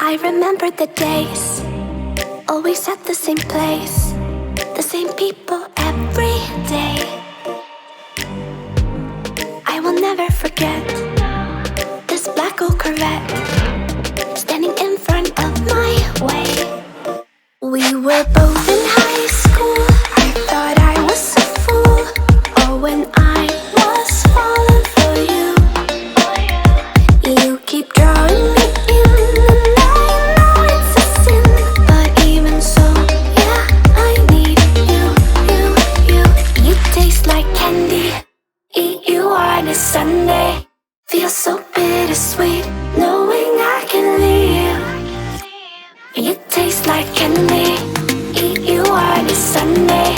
I remember the days, always at the same place, the same people every day. I will never forget this black old Corvette standing in front of my way. We were both in high school. I thought I was a fool. Oh, when I was falling for you. You keep drawing me in, and I know it's a sin, but even so, yeah, I need you. You taste like candy. Eat you on a Sunday. Feels so bittersweet knowing I can leave. You taste like candy. Eat you on a Sunday.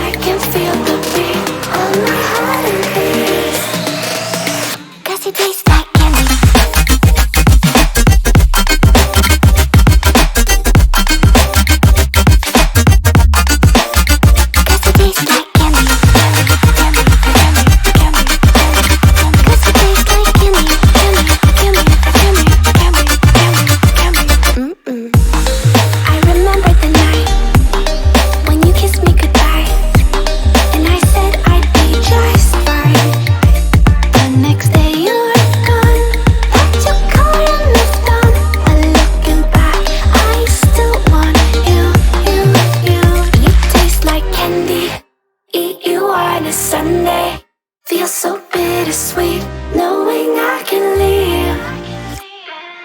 I can feel the beat on my heart and beats. 'Cause you taste like candy. Sunday feels so bittersweet knowing I can leave.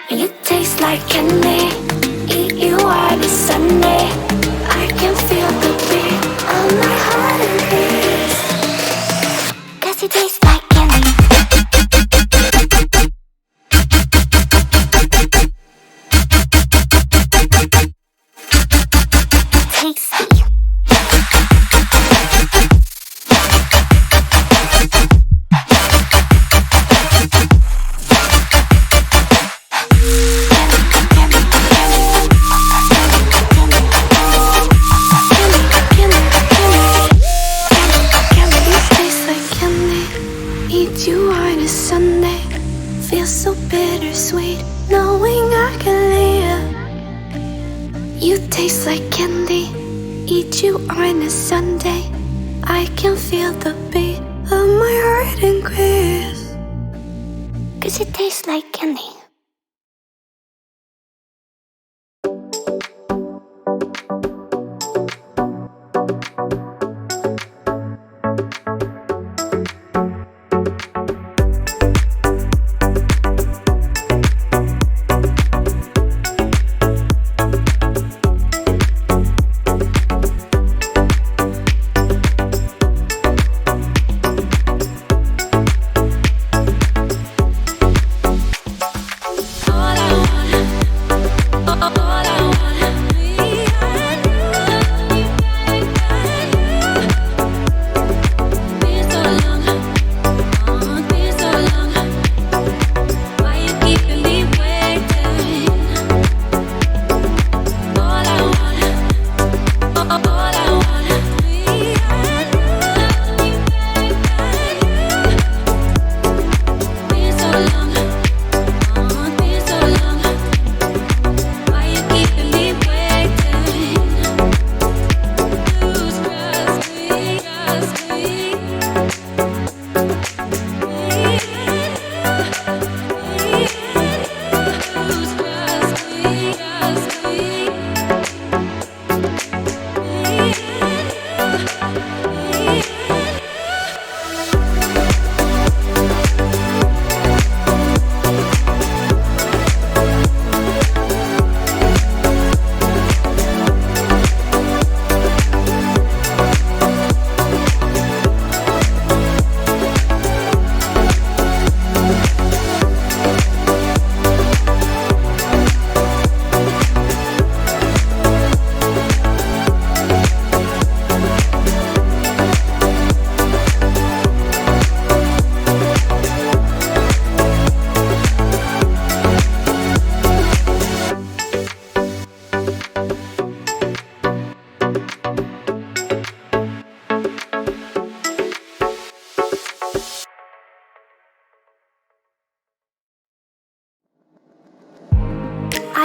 You taste like candy. Eat you on a Sunday. I can feel the beat on my heart and beats. 'Cause you taste like candy. Tasty. You on a Sunday, feels so bittersweet knowing I can live. You taste like candy. Eat you on a Sunday. I can feel the beat of my heart increase. 'Cause it tastes like candy.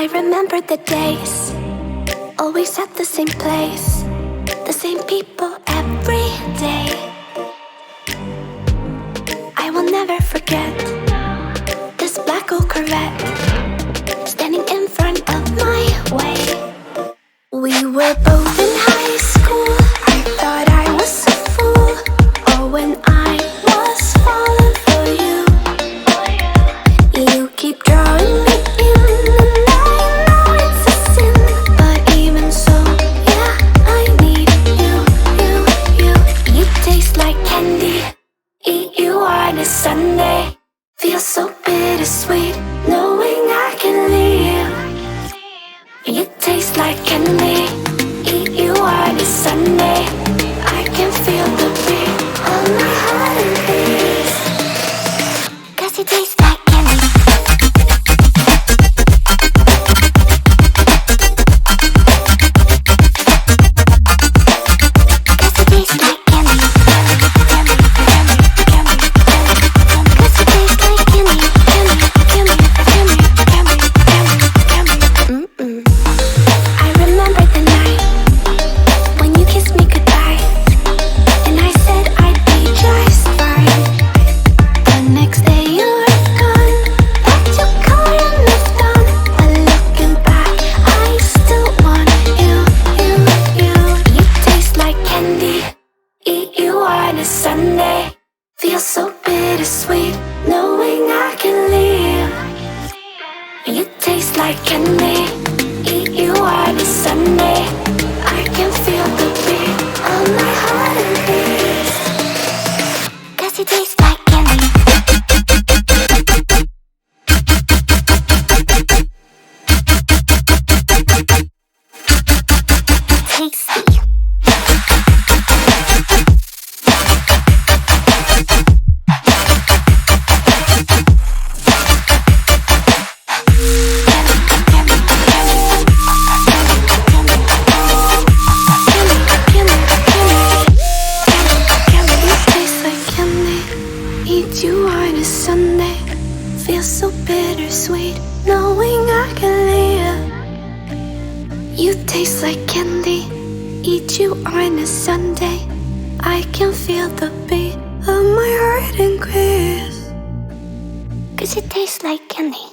I remember the days, always at the same place, the same people every day. I will never forget this black old Corvette standing in front of my way. We were both in high school. I thought I was a fool. Oh, when I was falling for you. You keep drawing me in, and I know it's a sin, but even so, yeah, I need you, you. You taste like candy. Eat you on a Sunday. Feel so bittersweet, knowing I can leave. You taste like candy. Eat you on a Sunday. I can feel the beat of my heart and beats. 'Cause you taste like candy. Sunday, feel so bittersweet, knowing I can leave. You taste like candy. Eat you on a Sunday. I can feel the beat of my heart and beats. 'Cause you taste like candy. Tasty. Eat you on a Sunday. Feel so bittersweet, knowing I can leave. You taste like candy. Eat you on a Sunday. I can feel the beat of my heart increase. 'Cause you taste like candy.